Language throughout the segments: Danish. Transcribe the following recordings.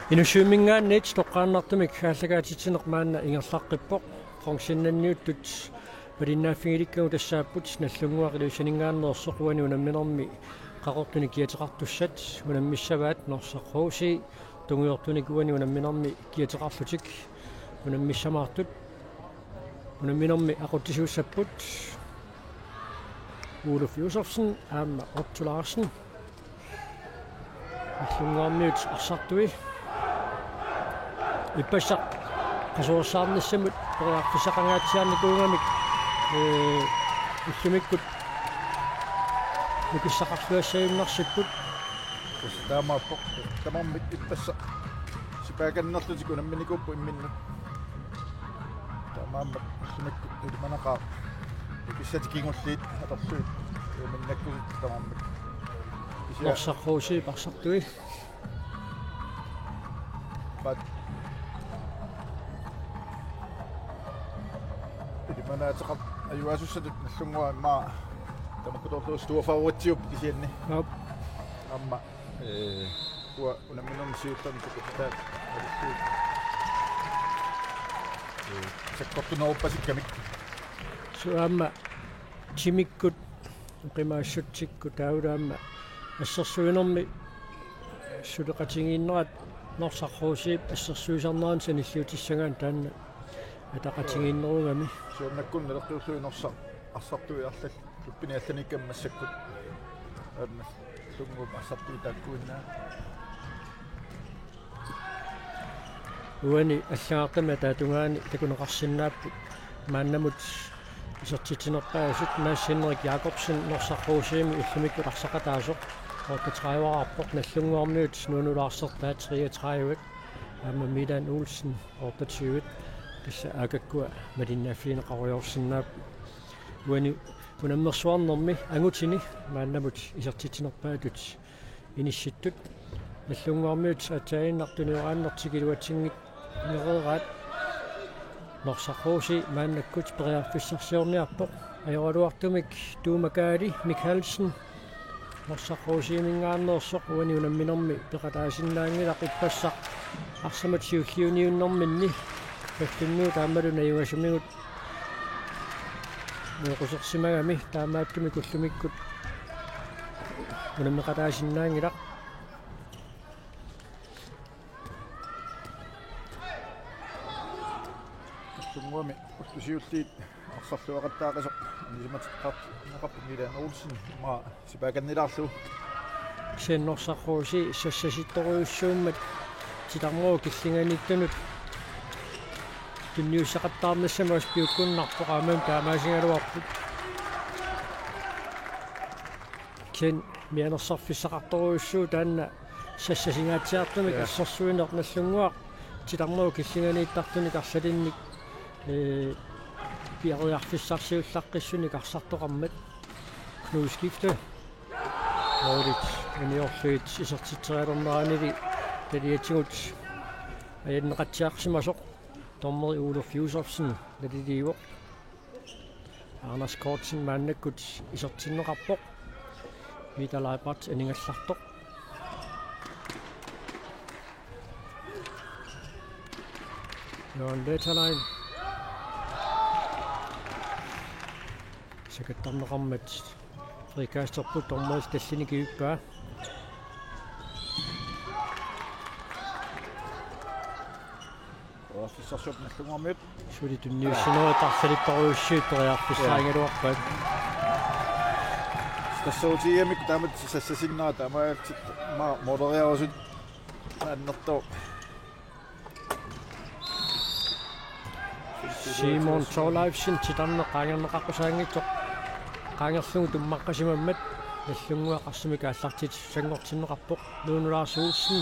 Inussuumingaanniit toqqaannartumik хааллагаатитсинеқ маанна ингерлаққиппоқ функсиннанниуттут малиннааффигиликкагу тассааппут наллунгуақилуусинингааннерсоқ уани унамминерми қақортуни киатеқартуссат унаммиссаваат норсақрууси тунгуйортуник уани унамминерми киатеқарлутик унаммиссамаартут унамминерми ақуттисууссаппут Ulf Josefsen аама Otto Larsen наллунгуармиут арсартуи иппассақ qasuursаарnissamut периарфисақангаатсиарникуугамик уллумиккут микиссақарлуассаюннарсиппут таамааппоқ тамармик иппасса сипааганнерлутик унамминикууппу имминнут таамааммак уллумиккут илманақаа микиссатикингуллиит аторсуит уминнаккусит тамармик норсақрууси парсартуи бат Manataqap ayuasussatut nallunguа maa tamakkutorluus tuafauatsiup kisianni amma ua unamminum siuttarni tukutaat sakkortuneruppasikkami suamma timikkut qimaassutsikku taulaamma ассерсуинерми сулеқатингииннерат норсақруусиип ассерсуисарнеран саниллуутиссагаан таанна атақатингииннеругами сууннаккун нелертуусуинерсаа арсартуи арлал луппини алланиккаммассаккут аанна тунгуп арсартуи тааккуиннаа уани аллаақама таатунгаани такунеқарсиннааппут мааннамут исертитинерпаасут наассиннерик Якобсен норсақруусиими уллумиккут арсақатаасоқ оркатраиваарпоқ наллунгуармиут нунулаарсертаа 33 аама Milan Olsen 28 тисса акаккуа малиннааффиинеқаруйорсиннаап уани унаммерсуарнерми ангутини мааннамут исертитинерпаатут инисситтут наллунгуармиут атаиннартуниорааннертикилуатсингит нерерат норсақрууси мааннаккут периарфиссарсиорниарпоқ ajorluartumik туумакаали Михалсен норсақруусиимингааннерсоқ уани унамминерми пеқатаасиннаангилақ иппассақ арсамат сиуллиуниуннэрминни паттуннуу таамалуна юасумигут меқусерсимагами таамааттуми куллумиккут унаммеқатаасиннаангилақ тунгуами устусиуллиит арсарлуақаттаақасоқ нисиматеққарт нақаппу Milan Olsen ма сипааганнилаарлу сеннорсақрууси сассаситторуйуссууммат титармуу киллинганиттанут тунниуссақаттаарнассамаас пиуккуннарпоқаамаам таамаасингалуарпут кен мианерсарфиссақарторуйуссуу таанна сассасингаатсиартумик ассерсуинерналлунгуақ титармуу киллинганииттартуник арсалинник пиаруйарфиссарсиуллаққиссуник арсартоқармат кнуускифте Nordic uniorluit isертитсериалернеранили талиатигут аяннеқатсиарсимасоқ тормери Ulf Josefsen налилииво Anders Kortsen мааннаккут исертиннеқарпоқ миталайпат анингаллартоқ Jørgen Letterlein sekattarneqarmat Frikasterput tormeris tassinikiuppaa офиссарсуп наллунгуармиут сулитунниуссинеруатарсалиппаруйуссуут периарфиссаагилуарпат тассаутиамик таамат сассасиннаа таамаалтит ма модериарусут аннертоо Simon Thorleifsen титарнеқаангернеқаққусаангитсоқ qaangerlugu tummaqqasimammat nallunguaqarsimika аллартит сангортиннеқарпоқ нуунулаарсуулсин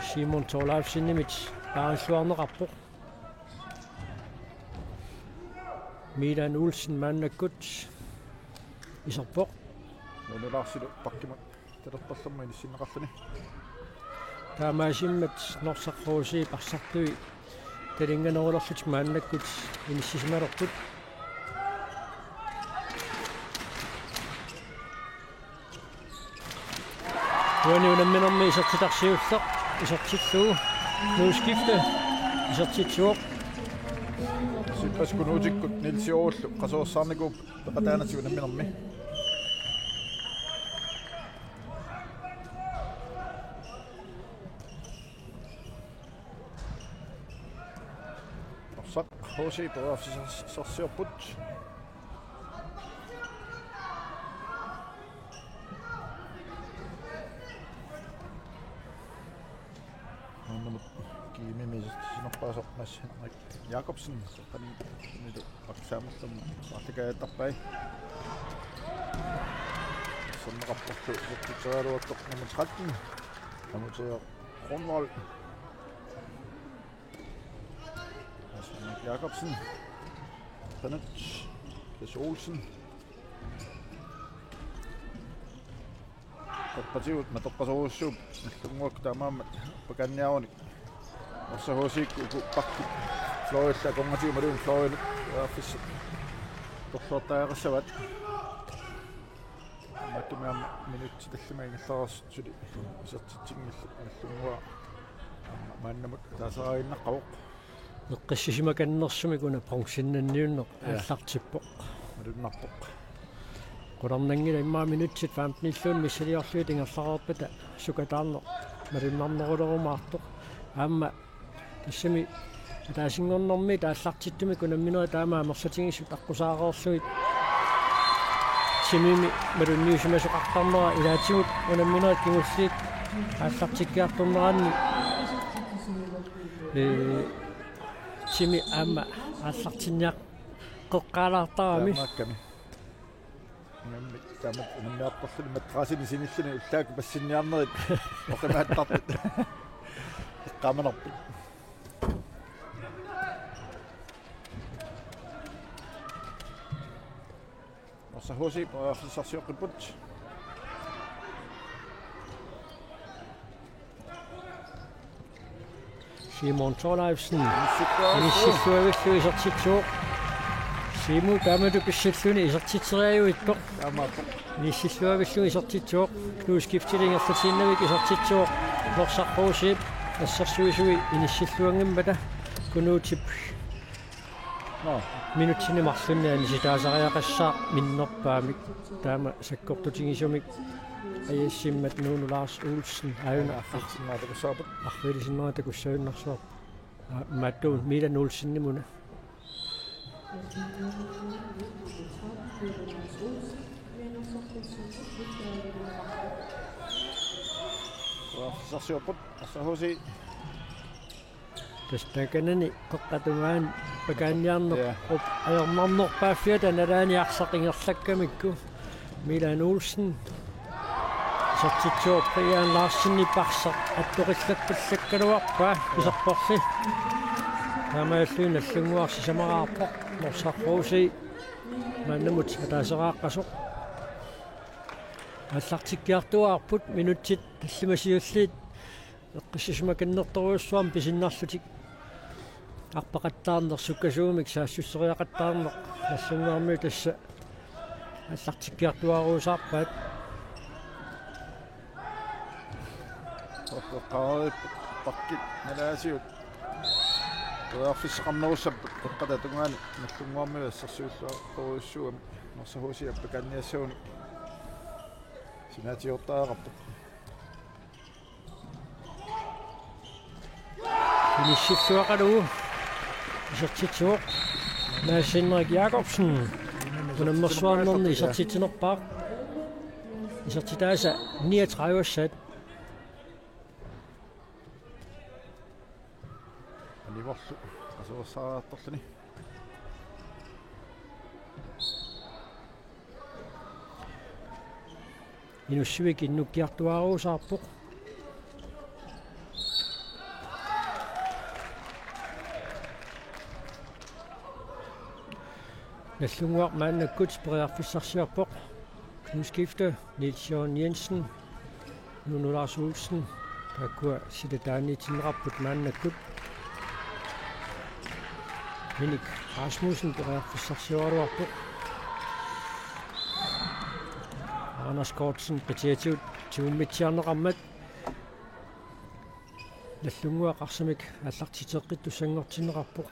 Simon Thorleifsen-nimit паариллуарнеқарпоқ Milan Olsen мааннаккут исерпоқ нуунулаарсилу паркимат талерперлэрма иниссиннеқарлуни таамаасиммат норсақрууси парсартуи талинганерулерлут мааннаккут иниссисималерпут уани унамминерми исертитарсиуллеқ isartitsugu nuuskifte isartitsuoq сиппаскунуутиккут нилсиоуллу qasuussarnikuup peqataanatigu namminermi орсақ хооси тоафсисарсиорпут Sinoppaasopmas Jakobsen qani nilu aqsaamерлum артикаатарпай соннеқарпорту сертитсералуаттоқ nummer 13 амутео Kronvold Jakobsen Bennett Chris Olsen partiet med toqqasuussuup nallunguak taamaammat pakanniarunik орсахуусик пакки флоилла конгатиу малун флоил афис торсуартаагассават маттумаам минутти таллимаингилларас сули исертитсингилла наллунгуа мааннамут таасараиннаққавоқ неққиссисимаканнерсуми куна пронсиннанниуннеқ ааллартиппо малуннарпоқ qulornangila immaa minuutsit 15 missaliorluit ingerlarerpata sukataarneq malunnernerulerumaartoq aamma тассами таасингорнэрми тааллартиттуми кунамминера таамаа мерсатингиссут аққусаареерсуит симими малунниусимасоқартарнера илаатигут кунамминера кигуллиит ааллартиккиарторнераанни сими аама ааллартинниақ қеққаалаартарами таамаакками нэмми таамат нэммиарторлуни матрасини синиллуни уллаак пассинниарнерит оқимааттарпит эққаманерпит орсахуси проаффисарсиоққиппут Simon Thorleifsen нисиллуавиллуи сертитсууқ симу таамату писсиллуни исертитсериаюитто таамааппоқ нисиллуавиллуи сертитсууқ клуускифтилингерлутииннавик исертитсууқ норсарруусип ассерсуисуи иниссиллуангиммата кунуутип минутсини марлунниани ситаасариақассаа миннерпаамик таама саккортутигисумик аяссиммат нууну Lars Olsen аюна аффитсиннаатакуссаапут арфилисиннаатакуссауннарсуар маттуун Milan Olsenнимуна проаффисарсиорпут орсахуси тастаканани қеққатунгаан пакаанниарнеқ оп аернарнерпааффиата налааниарсақингерлаккамикку Milan Olsen сертитсуур приан Larsen-ниппарсақ аттоқиллаккаллаккалуарпаа писарпорли таамааллуин аллунгуарси самараарпоқ норсаррууси маннамут атаасерааққасоқ аллартиккиартуаарпут минутсит таллимасиуллиит эққиссисмаканнерторуйуссуам писиннарлутик арпақаттаарнер суккасуумик саассуссериақаттаарнеқ аллунгуарми тасса аллартиккиартуаруусаарпаат оққарит паккит налаасиут проаффисеқарнеруссап эққататунгаани наллунгуарми ассерсуиллуаққоруссуами норсахуси аппаканниассууни синаатиортаараппоқ Initiativer isartitsuoq Mads-Henrik Jakobsen kunammerssuarnerni isartitinerpaaq isartitaasa 39 assat аливорлу асуерсаараартарлуни inussivik innukkiartuaruusaarpoq nallunguaq maannakkut priarfissarsiarpoq knusskifte Niels Jørgen Jensen Nuno Lars Olsen takkua sitataanitinerapput maannakkut Minik Rasmussen priarfissarsiaruarpoq Anders Kortsen kriteatiut tiummitsiarnerammat наллунгуақарсамик аллартитеққитту сангортинеқарпоқ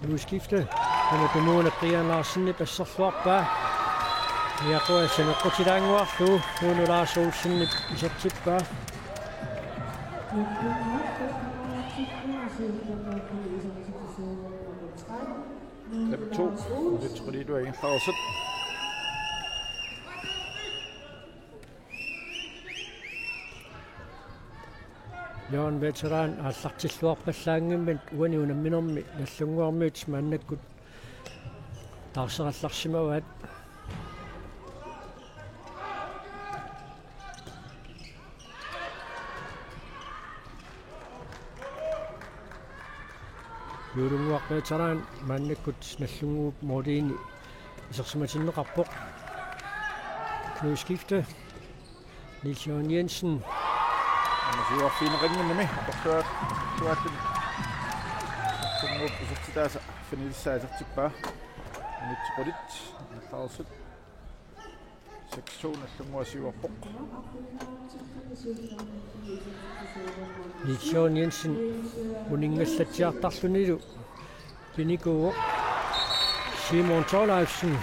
Nuskifte kommer kommunen Brian Larsen i Besserfloppa. Jeg går til at gå til Angvar nu Lars Olsen i September. Klip 2. Det tror jeg, du er en pause. Jørgen veteran аллартиллуарпаллаангиммат уани унамминерми наллунгуармиут мааннаккут таарсералларсимаваат юрунгуар veteran мааннаккут наллунгууп модини исерсиматиннеқарпоқ Knudskifte Niels Jørgen Jensen Det var fine ringene med. Og så er det nu på så der så finder det sig så tilbage. Mit rodit. Der er så 6-2 næsten må sige på. Niels Jørgen Jensen uningeslatjartarlunilu Piniko Simon Thorleifsen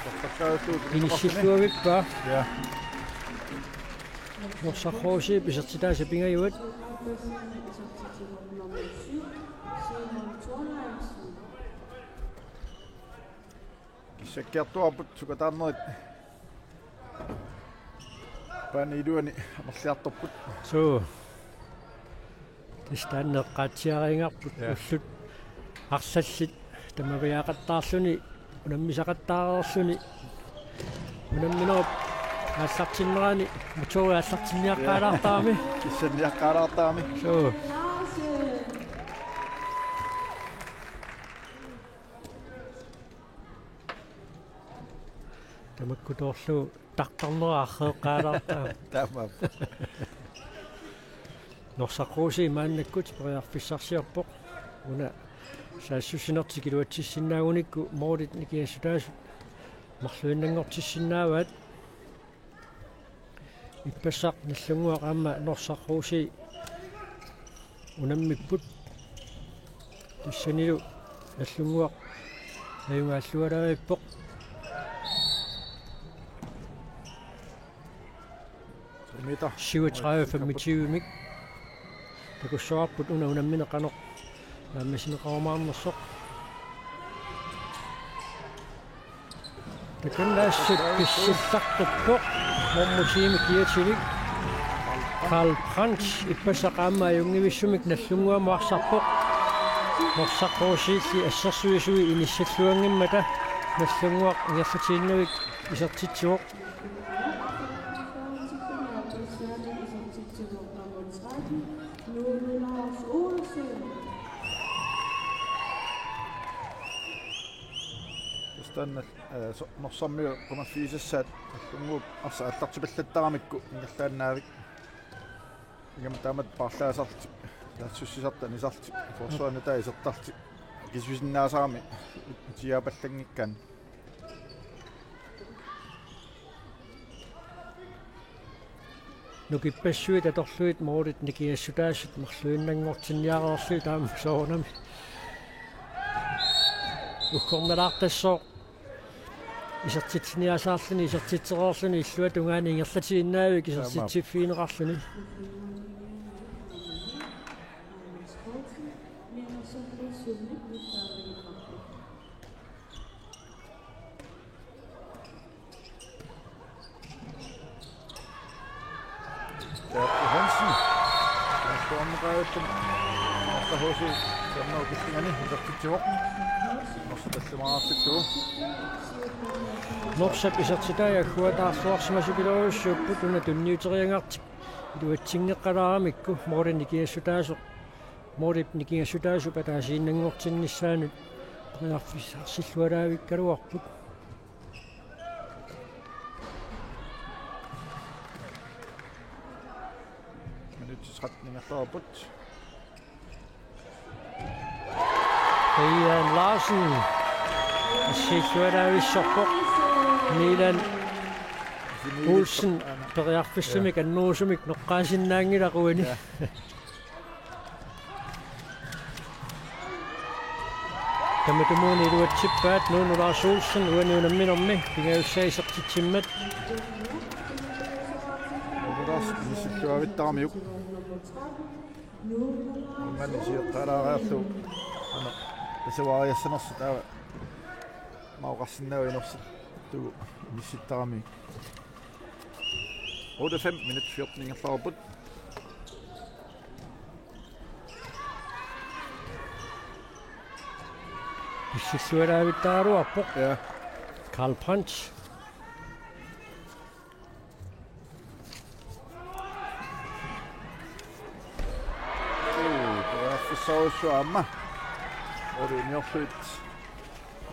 initiatiivippa Ja. Norsarrosi bisartitaasa pingajuat Se kertoo että tämä noit paniduani marliartorput so tistanneqqaatsiaringarput ullut arsallit tamaviaqattaarluni unammisaqattaarerluni unamminerop аллартиннерани мотори аллартинниаққаалаартаами киссанниаққаалаартаами so тамаккуторлу тартарнераахеэққаалаартаа тамаа норсаққууси мааннаккут периарфиссарсиарпоқ уна саассусинертикилуатсиссинаагуникку моорит никиассутаасу марлуиннангортиссинааваат иппассақ наллунгуақ аама норсаққууси унаммиппут туссанилу наллунгуақ аюнгааллуалаавиппоқ 37-25 mik. Det går så op på under mine kaner. Der med sine rammer og så. Det kan lade sig besætte på. Hvor museet giver til det. Karl Brandt i Passaramma i unge visumik naslunga marsa på. Marsa korsit i assersuesu i initiativen med det. Naslunga jeg fortjener i så tit jo. Norsammi kuma fiisassaat unguup arsa allartipallattaramikku ingallaannaavik ingam taamat parlaasarti taatsussisartani sarti forssuana taisertarti kisuisinnaasarami tiaapallangikkaan nukipassuit atorluit moorit nikiassutaasut marluinnangortinniareerlu taam soornami ukkornalaartassoo isartitsiniasaarluni isartitsereerluni illuat ungaani ingerlatiinnaavik isartitsiffiineqarluni Hansen stormreiten og HC kommer og bestillerne der til jorden og så det meget til to Norsap isartitaaja huataarluarsimasupilorussuupput una tunniuteriangartik iluatsingeqqalaramikku moorinikiassutaasoq moorip nikiassutaasup ataasiinnangortinnissaanut priarfissarsillualaavikkaluarput minuttisratningerlaarput Brian Larsen sillualaavissorpoq Milan Olsen periarfissumik annuusumik noqqaasinnaangilaquini. Tamatumuuni iluatsippaat nuunulaas Olsen uaniunamminormi pingaussaisertitsimmat. Nuunulaas missittuavittaramiuk. Manni siuqqalaaraarlu ana tasavaariassanersu taava mauqarsinnavinersu tu missittarami. 8-5 minut 14 farput. Pississualaavittaaruarpoq. Ja. Karl Brandt. Så amma. Og det er njørfødt.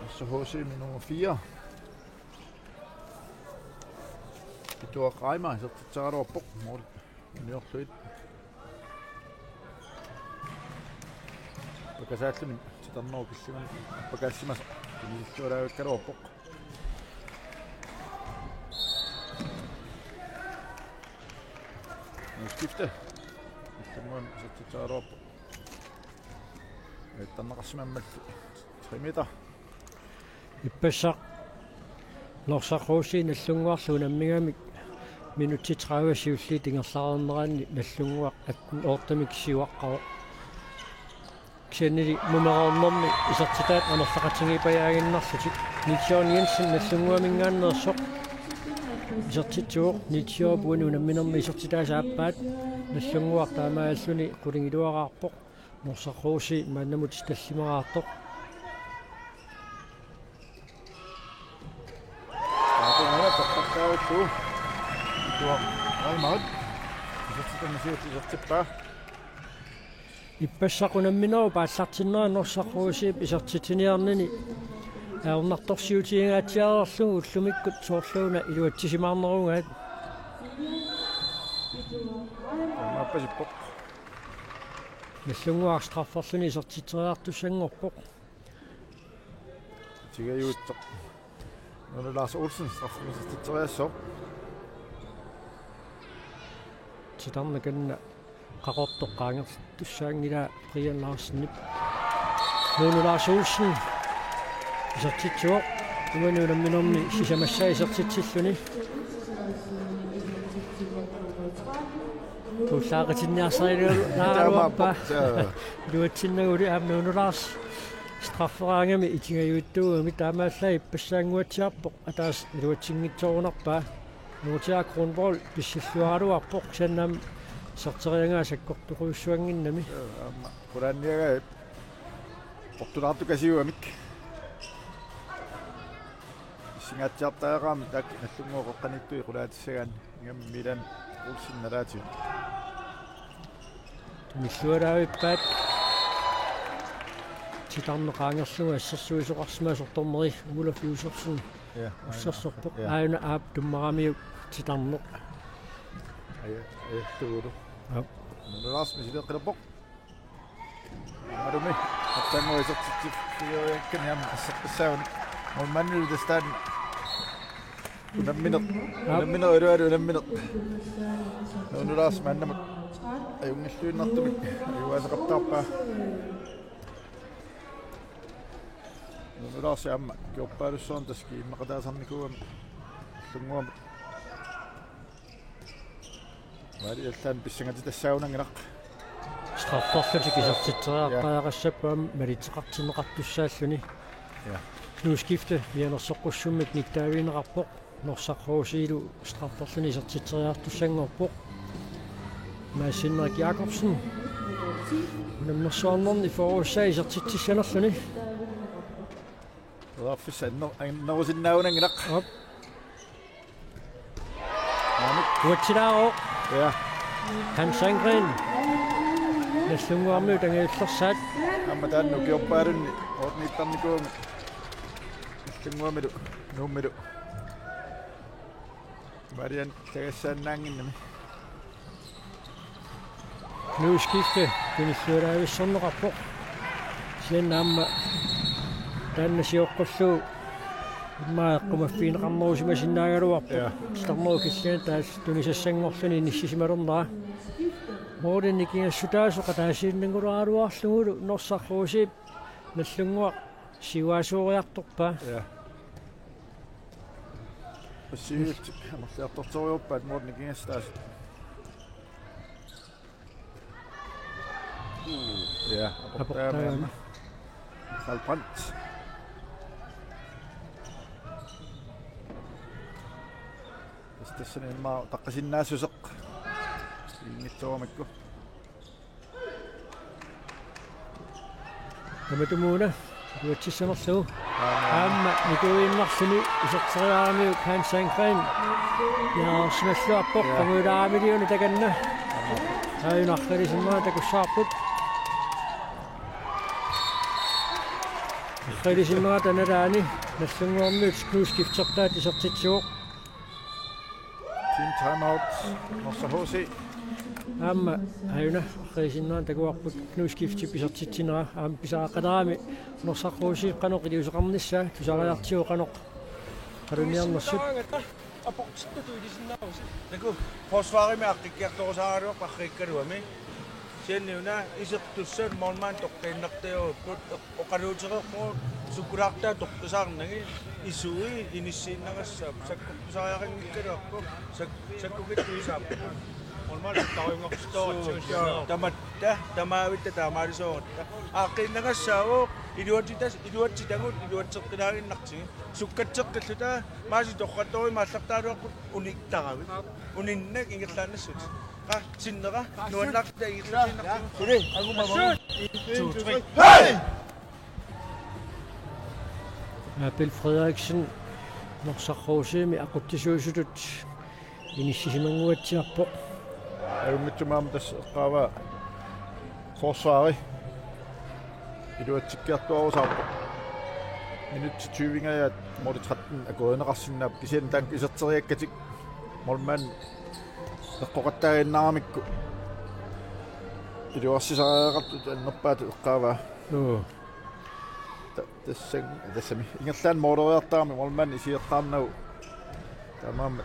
Så HC med nummer 4. Det var Reimer, så tager det over på mål. Njørfødt. Показателями, че там много си имам. Пока си има. Не си да кара опок. Не скифте. Ще му за таро опок. Että naqassimammat 3 meter. Ippassaq lorsaquusiin nallunguarluunammigamik minutti 30 siulli tingerlaarnerani nallunguaq attun oortamik siuaqqaru. Ksenili mumerornermi isartitaat anerlaqatingiipajaaginnarlutik Nitjon Jensen nallunguamingaannersoq isartitsuuq Nitjobuanuunamminermi isartitaasaappaat nallunguaq taamaalluni qulingiluaqaarpoq Norsaquusi maannamut tallimaraartoq. Taatuna taqqaqqaavuttu. Tuo Reimer. Isartitannasiutisartippaa. Ippassaqunamminaru paallartinneraa Norsaquusi isartitiniarnini aornartorsiutiingaatiarerlugu ullumikkut soorluuna iluattisimaarnerungaat. Mappasippoq. Nallunguaq straffarluni isartiteriartussangorpoq. Tigayuuttoq. Nuna Lars Olsen straffarluni Titarnakanna qaqortoqqaangertussaangila Brian Larsen. Nuna Lars Olsen isartitsuoq uanuunamminermi sisamassa isartitsilluni. Tullaaqatinniarsariluarpa luatsinnaguuli aamnuunulaars strafferaangami itingayuuttuugami taamaallai ippasaanguatiarpoq ataas luatsingitsoorunarpaa nuutiaa Kronborg pissilluaruarpoq sannam sarteriangaa sakkortuquussuanginnami quraanniaga portulaartu kasiuamik singaatiartaaqaami taak nallunguoqoqqanittui qulaatissagaan ngammilan ulsinnalaati Missualaavippaat titarneqaangerluga assarsuisoqarsimaasortormeri Ulaf Josefsen ussarsorpoq aana aap tummaramiu titarneq tuuru Lars misileqqilappoq arumi attanguisartittifiuakkan yam assaqsaagun mummannilu tastaan unammineq urualu Lars mannamut ayungilluinnartumik ayuaseqartaarpaa Lars yamma kiorpaalussoon taski immeqataasarnikuam llunguam Vali allan pissangatit assaagunanginaq straffarlutik isartitteriarpaaqassappaam maliteqartineqartussaalluni nuuskifte vianersoqqussummik niktaaviineqarpoq Norsaquusiilu straffarluni isartitteriartussangorpoq Mads-Henrik Jacobsen namnersuarnerni foruussai isartittissanerluni Raffis annersinnaagunanginaq Uatsilaaro ja Hans Sandgren nallunguarmiu tangaillersaat amma taannu kiorpaalunni orniittarnikuumi llunguamilu nuummilu varian tagassaannaanginnami nuuskifte kunilluulaavissorneqarpoq siannaamma taannasiorqullu мааққумаффиинеқарнерусима синнаагалуарпу Ja. старнерукиллиан таас тунисассангорлуни ниссисималернаа мооринникиассутаасоқа таасииннангулаалуарлугулу норсарруусип наллунгуа сиваасууриарторпа Ja. Præcis. Амерлиарторториуппаат морникингастаас. Ja, апортаама. Халпант. Тэссэн имма таққасиннаасусеқ. Ингитсуамакку. таматумууна уатсиссамерлугу аама никуиннарсуни исертериарамиу хансангрин яарсмаллуарпоқ пагулаамилиуни таканна аюнархалисиммаа такуссаарпут халисиммаа таналаани наллунгуармиут скнускифтертаат исертитсуоқ Team timeout. Norsa HC. аама аюна халисиммаа такуарпут кнускифти писертитсинера аама писааққалаами норсаррууси қаноқилиусеқарниссаа тусариартиу қаноқ қалуниарнерсут Nagu forsvaret med aktikkertorsaarua qarrikkaluami sianniuna isertussan mormaan toqqinnertio oqaluutereqmo sukuraartaa toqqisaarnagi isui inissiinnagassaap sakkuppisariaqinngikkaluarpu sakkukittuisaappu mormaan tariungorstooratiussaa tamatta tamaavitta taamaalisoorta aaqqinnagassaavo iluatsitagut iluatsertinaaginnartigi sukkatseqqilluta maasi toqqattori maallaqtaaluaqqut uniktaravi uninnak ingerlaannassut qa sinnera nuannaarta igirlaanartu suli agumama Bill Frederiksen norsarruusiimi aquttisuusutut inissisimанguatsiarpo Ajummitsumaama tässä eqqaava forsvari. Iluatsikkiartuarusaarpo. Minutti 20 måtte 13 er gået nærsinnaap kisen tank iserteriakkatik molman eqqoqattaaginnaramikku iluarsisariaqartut annerpaat eqqaava тассами ингерлаан моодериартаарми молман исиертаарнагу тамаама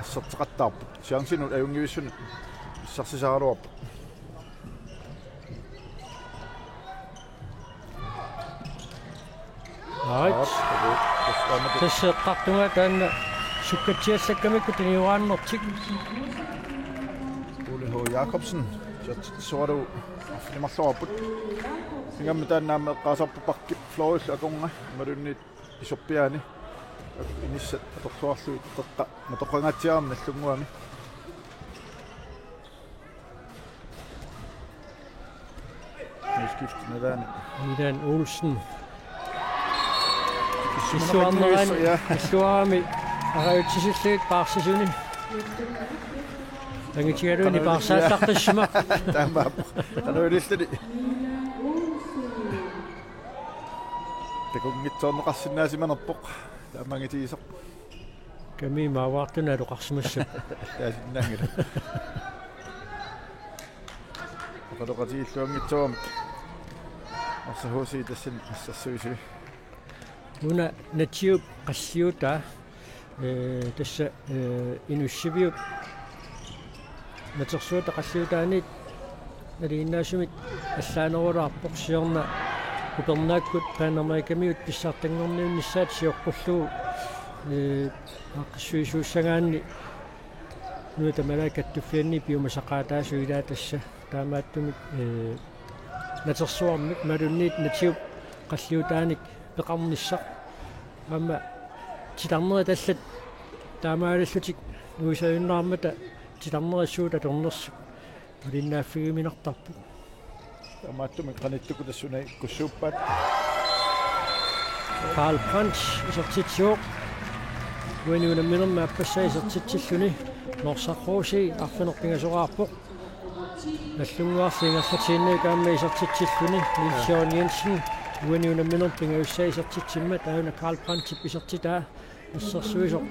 ассертеқаттаарпут сиансинут аюнгивиссунут иссарсисааралуарпут Right. Тэсэққартунга таанна суккатсиассаккамикку тиниуааннэртик Ole H. Jacobsen sortu affimarluarput ingam taannaama eqqaasarpupakki Flores akunga malunni isoppiaani inissat atorsuarlu teqqa matoqangatsiaarmi nallunguami skift nadaani Milan Olsen исуарнерани араутсисиллуит паарсисуни тангитигалуни паарсааллартассима таамаа канаулиллани такунгитсоорнеқарсинаасиманерпоқ таамангитигисоқ ками мааваартуна алоқарсимассап таасиннаангила оқалоқатигиллуангитсуам арсахуси тассан ассассуисуи уна натиуп qassiuta тасса инуссивиуп натерсуута qassiutaanit налииннаасумит аллаанерулаарпоқ сиорна купернааккут паанамайкамиут писсаартангорниунниссаат сиоққуллуу аққиссуисууссагаанни нута малакаттуффианни пиумасақаатаасуилаа тасса таамааттумик натерсуармик малунниит натиуп qassiutaanik пеқарниссақ амма титарнери таллат таамааллутик нуисаюннаармата титарнерissуута торнерсу улиннааффигиминартарпу таамааттуми қаниттуку тассунай куссууппаат Karl Brandt исертитсуоқ уинуунамминерма аппассаа исертитсиллуни норсаррууси арфинерпингасораарпоқ наллунгуарлингерлатииннаа каама исертитсиллуни Nils Jensen уинуунамминерпинга уссаа исертитсимма таана Karl Brandt исертитаа иссерсуисоқ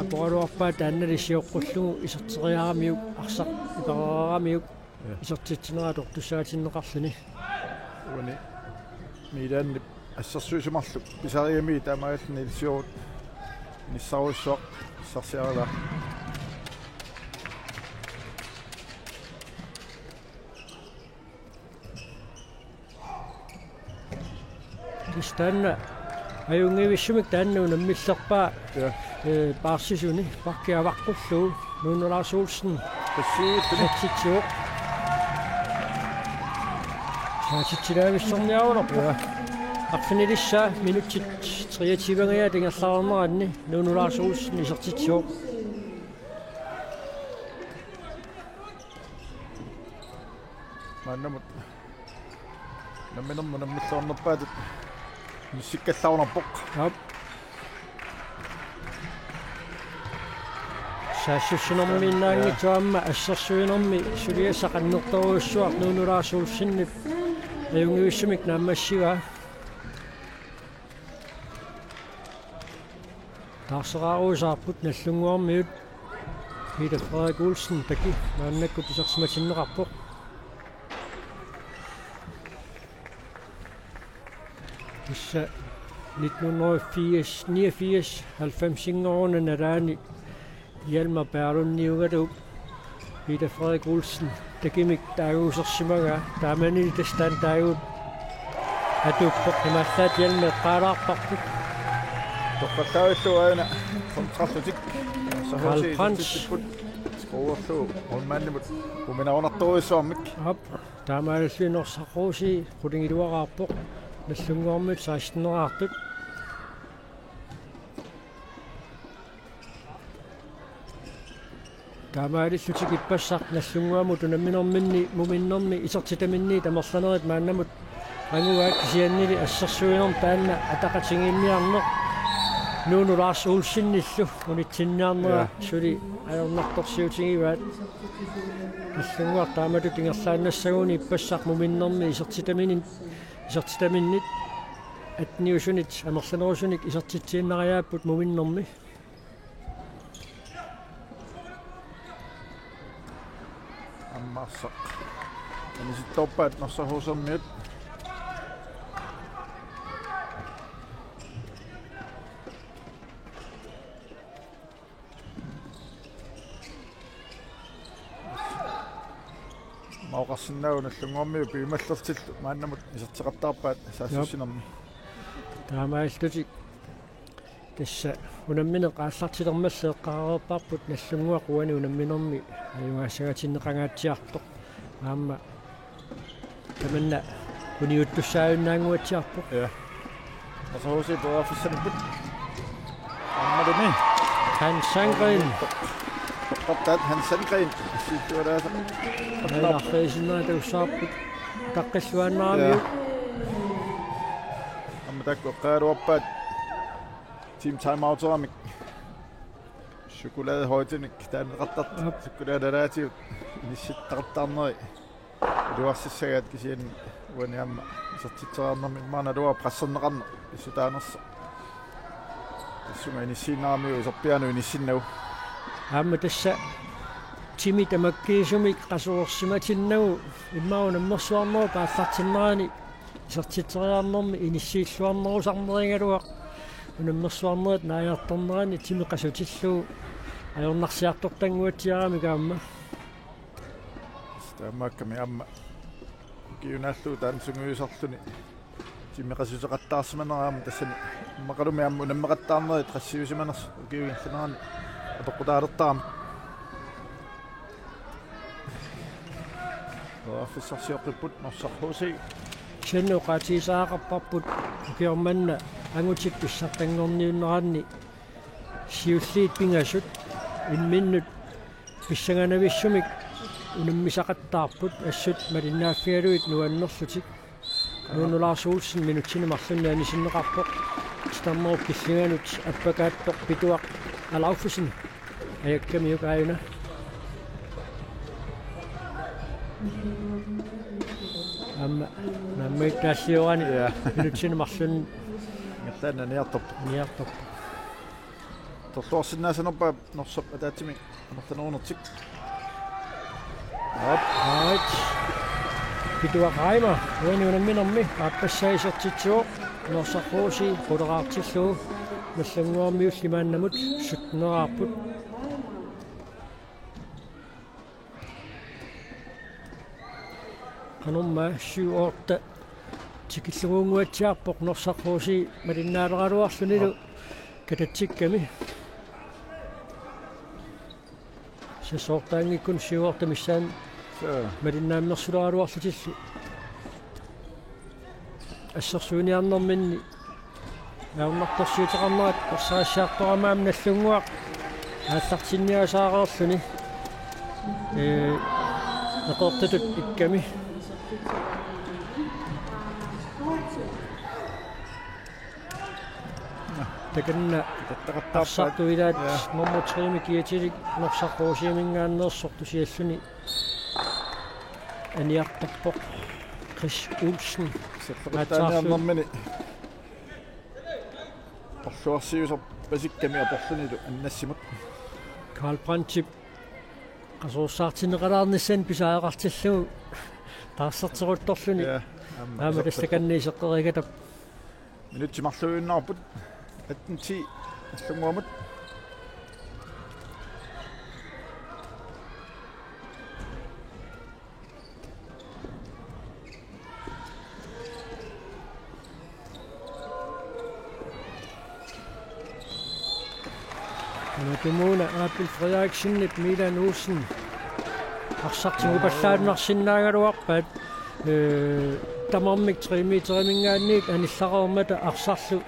апоралуарпаа таанналиссиоққуллугу исертериарамиук арсақ ипарарамиук исертитсинератор туссаатиннеқарлуни уни мидаанни ассерсуисумарлу писариами таамааллни илсиорут ниссаруссоқ сарсиарала Stanna ajungivissumik taannuuna milleqpaa paarsisuni pakkiavaqqulluu nuunulaarsuulsen qassiitsuuq saatitsilaavissarniarunoq aqfinilissa minutsit 23 tingerlaarneranni nuunulaarsuulsen isertitsuuq maannamut namminermu nammilluarnerpaatut missikkallaunarpoq saassussunermiinnaangitsuamma assersuinermi suliasaqannertoruussuaq nuunulaarsuulsinnip ajungivissumik naammassiga taarseraaruusaarput nallunguarmiut Peter Frederik Olsen taki maannakkut isersimatinneqarpoq issa 1989 90-årene nalaani Hjalmar Berlund-niugalup Peter Frederik Olsen takimik taaguusersimaga taamani tastaan taagut atuppoq imallaat Hjalmar qaalaarparput toqqallaavilluu kontrallutik Karl Franz skoorlu onmaannimut uminaornartoruissuarmik taamaalluinorsaquusi qulingiluaqaarpoq nallunguarmut 16-neraartut taamaalillutik ippassaq nallunguamut unamminerminni muminnermi isertitaminni tamerlanerit maannamut angugaat kisiannili assersuinerm taanna ataqatingiimmiarneq nuunulaarsuulsinnillu unitsinniarnera suli ajornartorsiutigivaat nallunguar taamatu tingerlaannassaguni ippassaq muminnermi isertitaminnit atniusunit amerlanerusunik isertitsiinnariaapput muminnermi аммаарсақ аниситторпаат нерсахуусермиут маоқарсиннаагу наллунгуармиу пималлертиллу мааннамут исертеқартаарпаат саассусинерми таамааллутик тасса унаммине qaallartilermalle eqqaareerparput nallungua quani unamminermi ajungaasagatinneqangaatiartoq aamma tamanna uniuttussaayunnaanguatiarpoq ja nерсахууси перафиссаниппут аммалими Hans Sandgren тоққаттаат Hans Sandgren ситтуалааса алларфеисиннаа таусаарпут таққиллуаннарамиу амма такку қааруарпаат Team timeouteramik chokolade højtenik taanneqartart chokoladalaatiut nissittaqartaarneri luarsissagat kisian uaniamma isertitserarnermi maana lua prasserneqarner issutaanersa tassunga inissiinnaarmiu iserpianu inissinnagu aamma tassa timi tamakkiisumik qasuorsimatinnagu immaunammersuarneru paallartinnerani isertitseriarnermi inissiilluarnerusarneringaluaq unammersuarnerat naajartornerani timiqasutillu ajornarsiartortanguatiarami kaamma taamaakkami amma kiunaallu taansunguisarluni timiqasuteqattaarsimaneraama tassani maqalumi amma unammeqattaarnerit qassiusimaners ukiugillanerani atoqqutaalertaarami Officersiorput norsarhuusi sennu qaatiisaaqarparput ukiormanna angutik pissartangorniunneranni siulliit pingasut imminnut pissanganavissumik unammisaqattaarput assut malinnaaffialuit nuannerlutik nuunulaarsuulsin minutsinimarlunni anisinneqarpoq stammoq killinganut appakaattoq pituaq alaufusin ayakkamiuk aayuna amma nammait tassiorani minutsinimarlunni ngattaanna niartorp torluarsinnaasanerpa norsap ataatimi amertanerunertik right pituaq aima uani unamminermi aappassaaisertitsuoq Norsaqquusi quleraartillugu наллангуармиус лимааннамут сутнераарпут канумма 7 орта тикиллугунгуатсиарпоқ норсаққууси малиннаалераалуарлунилу кататсикками сесоортаангиккун 7 орта миссаан малиннааммерсулааруарлутиллу ассерсуиниарнэрминни науннарторсиутеқарнерат орсаассаарторамаам наллунгуақ ааллартинниасаареерлүни нақортатут икками таканна таттақаттаарсартуилаат нормутриими киатилик норсаққуусиамингааннерсортусиаллуни аниартарпоқ Крис Улсен серлертааниарнэрмини орсуарсиусер пасикками апорлунилу аннассимут Карл Брандтип qasuurssaartinneqalaarnissan pisaaaqartillugu taassarteruttorluni aama tassakanneiseqqerigatap minuttimarluuinnaarput 18 allunguamut Tumuna Apple Frederiksen Milan Olsen арсартигу паллааннарсиннаагалуарпаат тамармик 3 метримингаанник аниллареермата арсарлу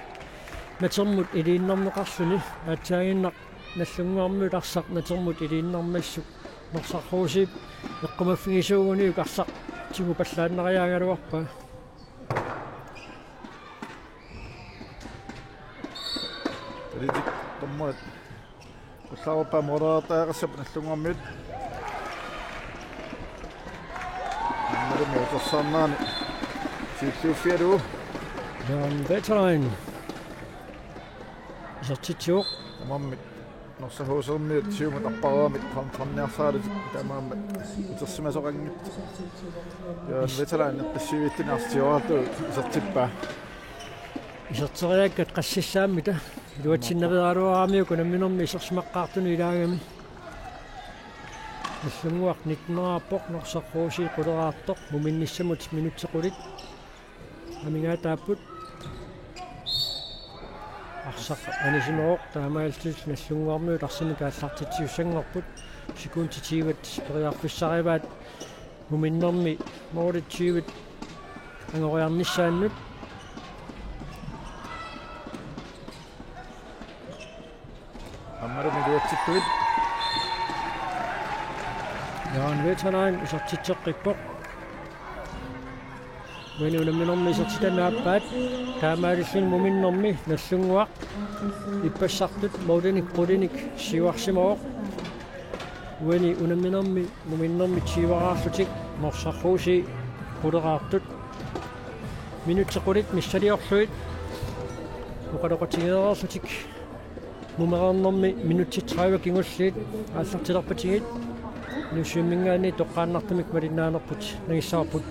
натермут илииннэрнеқарлуни аатсаагиннақ наллунгуармут арсақ натермут илииннэрмассук норсарруусип эққумаффигисуугуниук арсақ тигу паллааннариаагалуарпаа ридик томмат уллаарпа мораатаагассап наллунгуармиут Motorsannaani Sittufiaru Jan Veteran Isartitsuoq Amammit Norsahuusermiut siumat apparaamit qannersaarut tamaammat utersimasoqangit Jan Veteran qassiviittinaartioratu isartippaa Isarteriakkat qassissaamita luatsinnereraaluaraamiuku namminermi isarsimaqqaartunu ilaagami наллунгуақ 19-аппоқ норсаққууси қулераартоқ муминниссамут минутсеқулит амингаатааппут арсақ анисимооқ таамаалтис наллунгуармиут арсимика аллартитсиуссангорпут секундтитиват периарфиссариваат муминнерми мооритсиивит ангориарниссааннут аммарами дуатситтуит Jan Veteran isartitseqqippoq Wenu namminermi isartitannaappaat taamaalillun muminnermi nallunguaq ippassartut maulinik qulinik siuarsimooq Wenu unamminermi muminnermi tiivaraarlutik morsarruusi quleraartut minutsequlit missaliorluit uqaloqatigeererlutik mumereernermi minutti 30 kingulliit aallartilerpatigit Nushimingaani toqqaannartumik malinaanerput nagissaarput